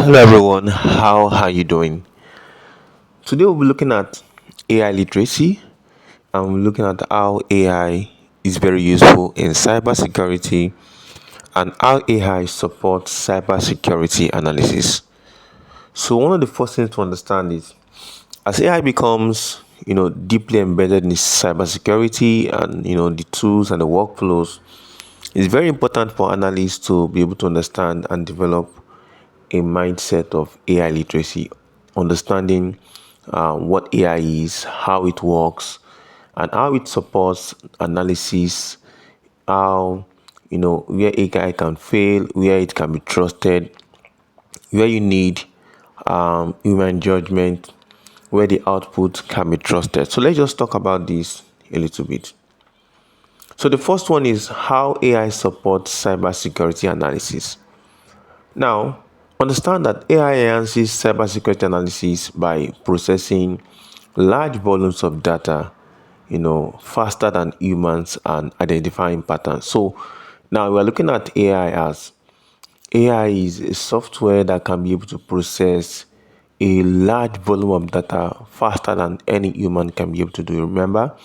Hello everyone, how are you doing? Today we'll be looking at AI literacy and we're looking at how AI is very useful in cybersecurity and how AI supports cybersecurity analysis. So one of the first things to understand is as AI becomes, deeply embedded in cybersecurity and the tools and the workflows, it's very important for analysts to be able to understand and develop a mindset of AI literacy, understanding what AI is, how it works, and how it supports analysis, how, where AI can fail, where it can be trusted, where you need human judgment, where the output can be trusted. So let's just talk about this a little bit. So the first one is how AI supports cybersecurity analysis. Now, understand that AI enhances cybersecurity analysis by processing large volumes of data, faster than humans and identifying patterns. So now we're looking at AI is a software that can be able to process a large volume of data faster than any human can be able to do. Remember,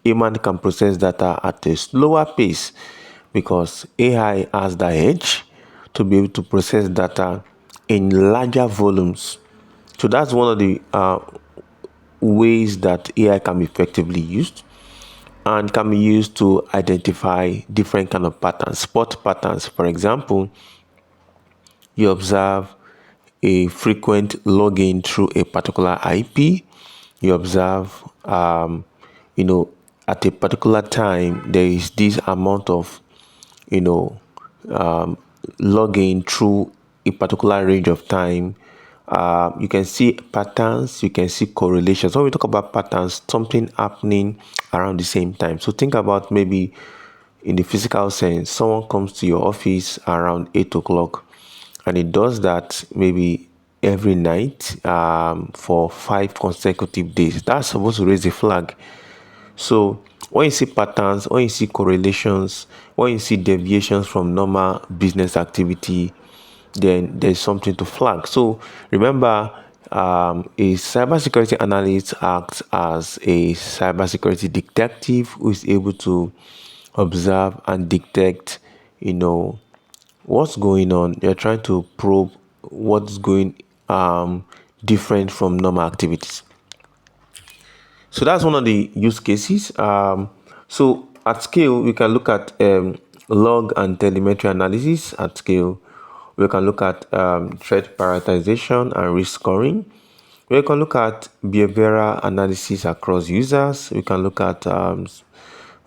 human can process data at a slower pace because AI has the edge to be able to process data in larger volumes. So that's one of the ways that AI can be effectively used and can be used to identify different kind of patterns, spot patterns. For example, you observe a frequent login through a particular IP. You observe, at a particular time, there is this amount of, you know, login through a particular range of time. You can see patterns, you can see correlations. When we talk about patterns, something happening around the same time. So think about maybe in the physical sense, someone comes to your office around 8 o'clock and it does that maybe every night for 5 consecutive days. That's supposed to raise a flag. So when you see patterns, when you see correlations, when you see deviations from normal business activity, then there's something to flag. So remember, a cybersecurity analyst acts as a cybersecurity detective who is able to observe and detect, what's going on. You're trying to probe what's going different from normal activities. So that's one of the use cases. So at scale, we can look at log and telemetry analysis at scale. We can look at threat prioritization and risk scoring. We can look at behavioral analysis across users. We can look at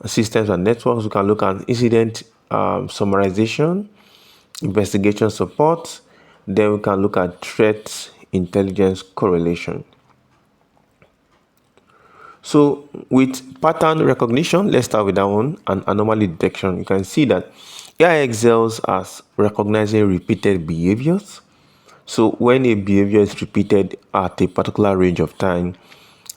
systems and networks. We can look at incident summarization, investigation support. Then we can look at threat intelligence correlation. So with pattern recognition, let's start with that one, and anomaly detection. You can see that AI excels as recognizing repeated behaviors. So when a behavior is repeated at a particular range of time,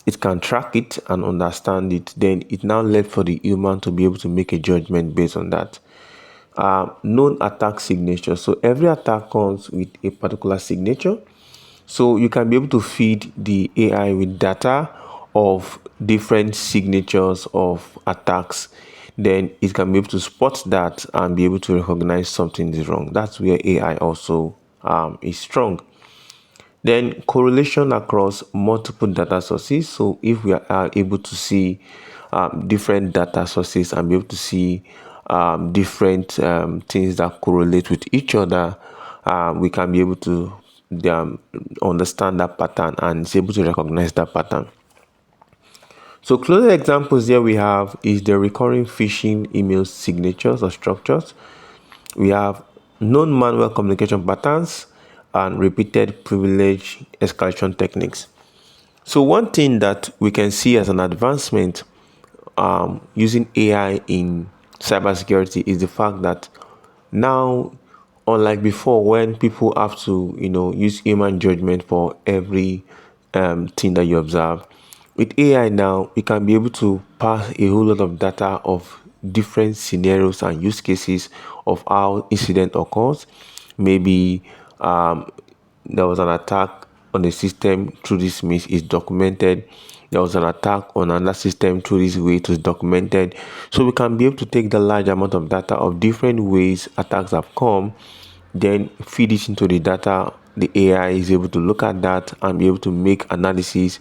it can track it and understand it. Then it now left for the human to be able to make a judgment based on that. Known attack signature. So every attack comes with a particular signature. So you can be able to feed the AI with data of different signatures of attacks. Then it can be able to spot that and be able to recognize something is wrong. That's where AI also is strong. Then correlation across multiple data sources. So if we are able to see different data sources and be able to see different things that correlate with each other, we can be able to understand that pattern and is able to recognize that pattern. So closer examples here we have is the recurring phishing email signatures or structures. We have known manual communication patterns and repeated privilege escalation techniques. So one thing that we can see as an advancement using AI in cybersecurity is the fact that now, unlike before, when people have to, use human judgment for every thing that you observe, with AI now, we can be able to pass a whole lot of data of different scenarios and use cases of how incident occurs. Maybe there was an attack on the system through this means is documented. There was an attack on another system through this way, it was documented. So we can be able to take the large amount of data of different ways attacks have come, then feed it into the data. The AI is able to look at that and be able to make analysis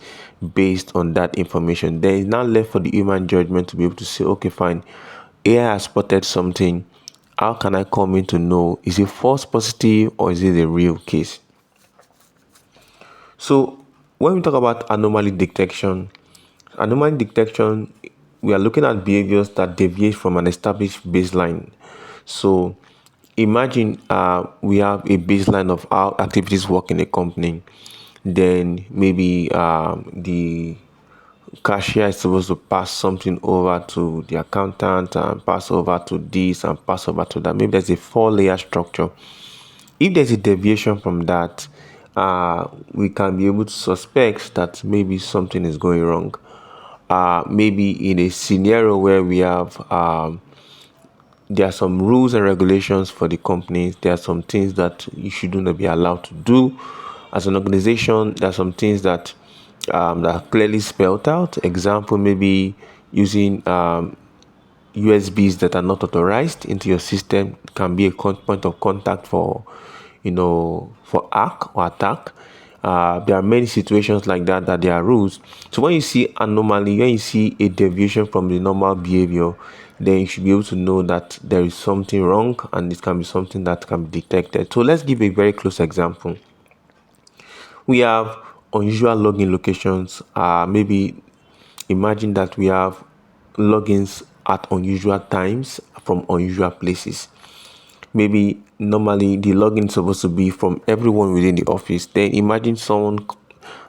based on that information. Then it's now left for the human judgment to be able to say, okay, fine, AI has spotted something. How can I come in to know, is it false positive or is it a real case? So when we talk about anomaly detection, we are looking at behaviors that deviate from an established baseline. So imagine we have a baseline of how activities work in a company. Then maybe the cashier is supposed to pass something over to the accountant and pass over to this and pass over to that. Maybe there's a four-layer structure. If there's a deviation from that, we can be able to suspect that maybe something is going wrong. Maybe in a scenario where we have there are some rules and regulations for the companies. There are some things that you should not be allowed to do as an organization. There are some things that are clearly spelled out. Example, maybe using USBs that are not authorized into your system can be a point of contact for, for hack or attack. There are many situations like that there are rules. So when you see anomaly, when you see a deviation from the normal behavior, then you should be able to know that there is something wrong and it can be something that can be detected. So let's give a very close example. We have unusual login locations. Maybe imagine that we have logins at unusual times from unusual places. Maybe normally the login is supposed to be from everyone within the office. Then imagine someone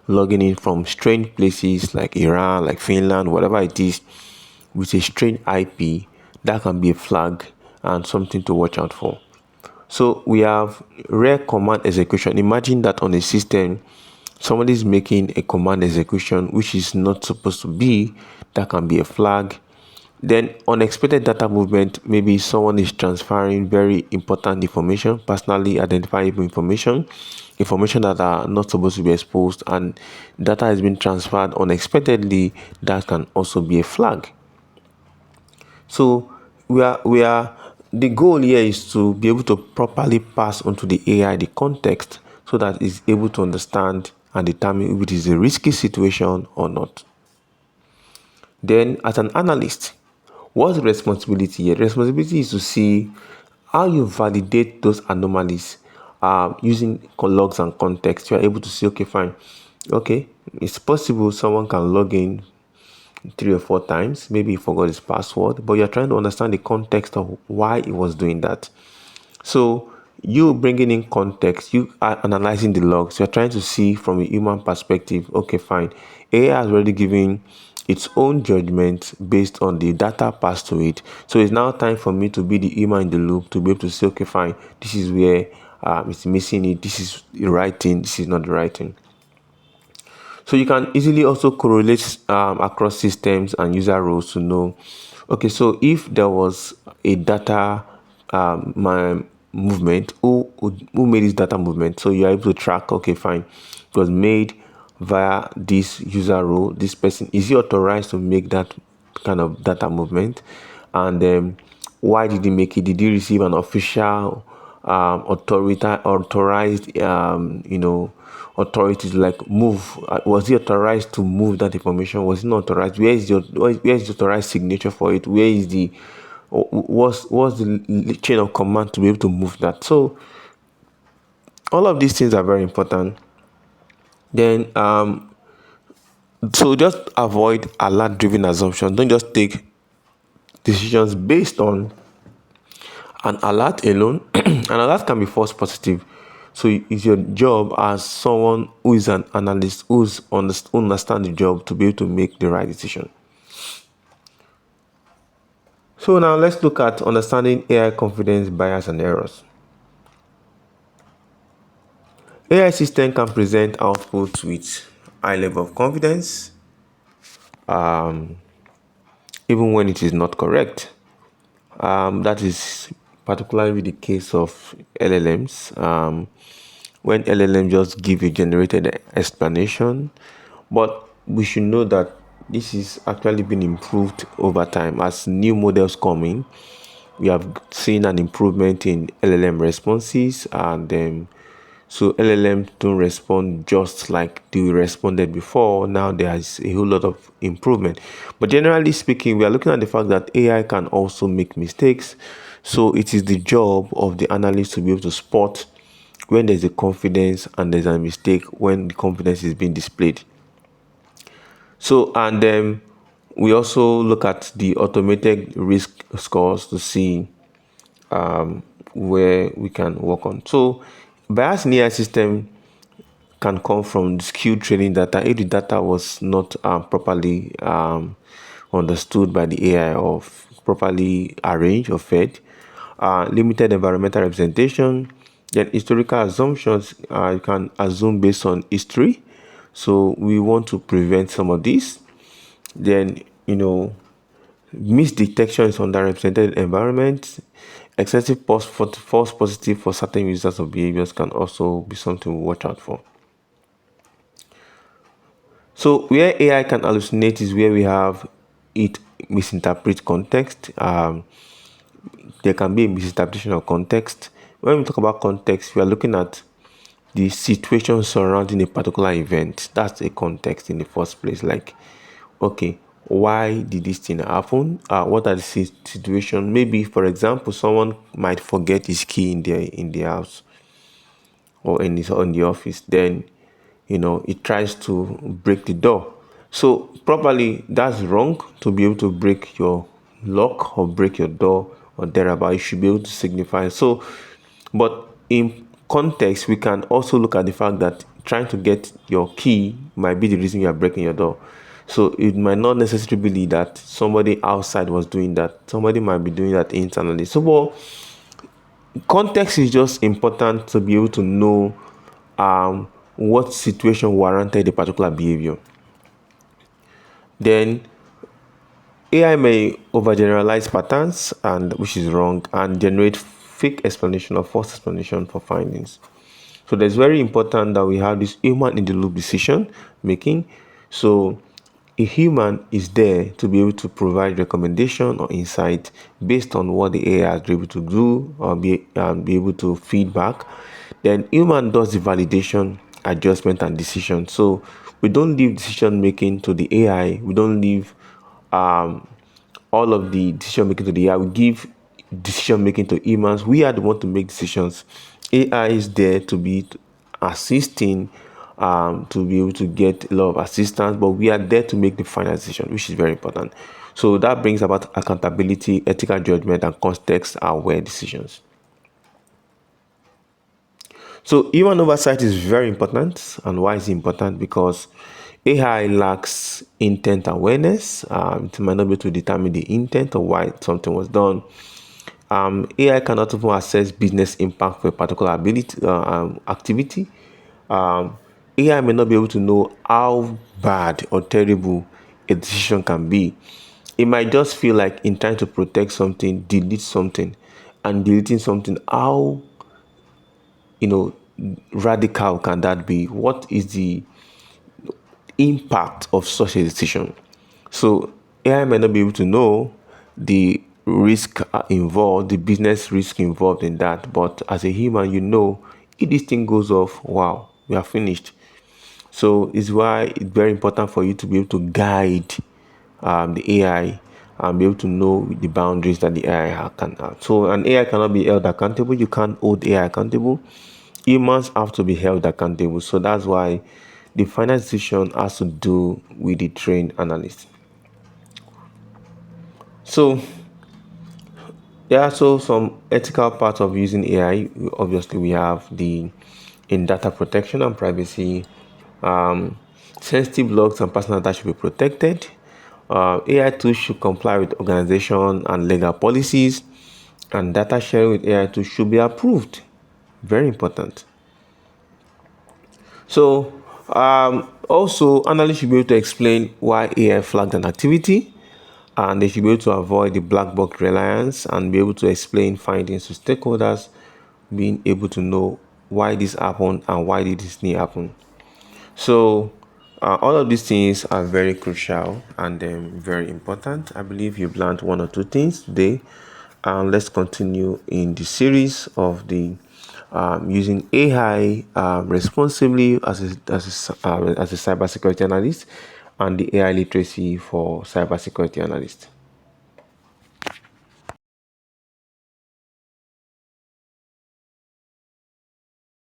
logging in from strange places like Iran, like Finland, whatever it is, with a strange IP. That can be a flag and something to watch out for. So we have rare command execution. Imagine that on a system, somebody is making a command execution which is not supposed to be. That can be a flag. Then unexpected data movement, maybe someone is transferring very important information, personally identifiable information that are not supposed to be exposed, and data has been transferred unexpectedly. That can also be a flag. So we are the goal here is to be able to properly pass onto the AI the context so that it's able to understand and determine if it is a risky situation or not. Then, as an analyst, what's the responsibility here? The responsibility is to see how you validate those anomalies using logs and context. You are able to say, okay, fine. Okay, it's possible someone can log in 3 or 4 times. Maybe he forgot his password, but you're trying to understand the context of why he was doing that. So you bringing in context, you are analyzing the logs. You're trying to see from a human perspective. Okay, fine. AI has already given its own judgment based on the data passed to it. So it's now time for me to be the human in the loop to be able to say, okay, fine. This is where it's missing it. This is the right thing. This is not the right thing. So you can easily also correlate across systems and user roles to know, okay, so if there was a data my movement, who made this data movement? So you are able to track, okay, fine, it was made via this user role. This person, is he authorized to make that kind of data movement? And why did he make it? Did he receive an official authorized authorities like move? Was he authorized to move that information? Was he not authorized? Where is the authorized signature for it? Where is the what's the chain of command to be able to move that? So all of these things are very important. Then so just avoid alert driven assumptions. Don't just take decisions based on an alert alone. An alert can be false positive. So it's your job as someone who is an analyst, who understand the job, to be able to make the right decision. So now let's look at understanding AI confidence bias and errors. AI system can present outputs with high level of confidence, even when it is not correct. That is particularly the case of LLMs. when LLM just give a generated explanation. But we should know that this is actually been improved over time as new models come in. We have seen an improvement in LLM responses, and so LLM don't respond just like they responded before. Now there is a whole lot of improvement. But generally speaking, we are looking at the fact that AI can also make mistakes. So it is the job of the analyst to be able to spot when there's a confidence and there's a mistake when the confidence is being displayed. So, and then we also look at the automated risk scores to see where we can work on. So, bias in AI system can come from skewed training data if the data was not properly understood by the AI or properly arranged or fed. Limited environmental representation, then historical assumptions. You can assume based on history, so we want to prevent some of this. Then misdetection is underrepresented environment. Excessive false positive for certain users of behaviors can also be something to watch out for. So where AI can hallucinate is where we have it misinterpret context. There can be a misinterpretation of context. When we talk about context, we are looking at the situation surrounding a particular event. That's a context in the first place. Like, okay, why did this thing happen? What are the situation? Maybe, for example, someone might forget his key in the house or in the office. Then, it tries to break the door. So properly, that's wrong to be able to break your lock or break your door or thereabout. You should be able to signify. So, but in context, we can also look at the fact that trying to get your key might be the reason you are breaking your door. So it might not necessarily be that somebody outside was doing that. Somebody might be doing that internally. So, well, context is just important to be able to know what situation warranted a particular behavior. Then AI may overgeneralize patterns, and which is wrong, and generate fake explanation or false explanation for findings. So it's very important that we have this human in the loop decision making. So a human is there to be able to provide recommendation or insight based on what the AI has been able to do or be able to feedback. Then human does the validation, adjustment, and decision. So we don't leave decision making to the AI. We don't leave all of the decision making to the AI. We give decision making to humans. We are the one to make decisions. AI is there to be assisting, to be able to get a lot of assistance, but we are there to make the final decision, which is very important. So that brings about accountability, ethical judgment, and context-aware decisions. So human oversight is very important. And why is it important? Because AI lacks intent awareness. It might not be able to determine the intent or why something was done. AI cannot even assess business impact for a particular activity. AI may not be able to know how bad or terrible a decision can be. It might just feel like in trying to protect something, delete something, and deleting something, how you know radical can that be? What is the impact of such a decision? So AI may not be able to know the risk involved, the business risk involved in that, but as a human, if this thing goes off, wow, we are finished. So it's why it's very important for you to be able to guide the AI and be able to know the boundaries that the AI can have. So an AI cannot be held accountable. You can't hold AI accountable. Humans have to be held accountable. So that's why the final decision has to do with the trained analyst. So so some ethical parts of using AI. Obviously, we have the in data protection and privacy. Um, Sensitive logs and personal data should be protected. AI tools should comply with organization and legal policies, and data sharing with AI tools should be approved. Very important. So, also, analysts should be able to explain why AI flagged an activity, and they should be able to avoid the black box reliance and be able to explain findings to stakeholders, being able to know why this happened and why did this need happen. So all of these things are very crucial and very important. I believe you've learned one or two things today. And let's continue in the series of the using AI responsibly as a cybersecurity analyst and the AI literacy for cybersecurity analyst.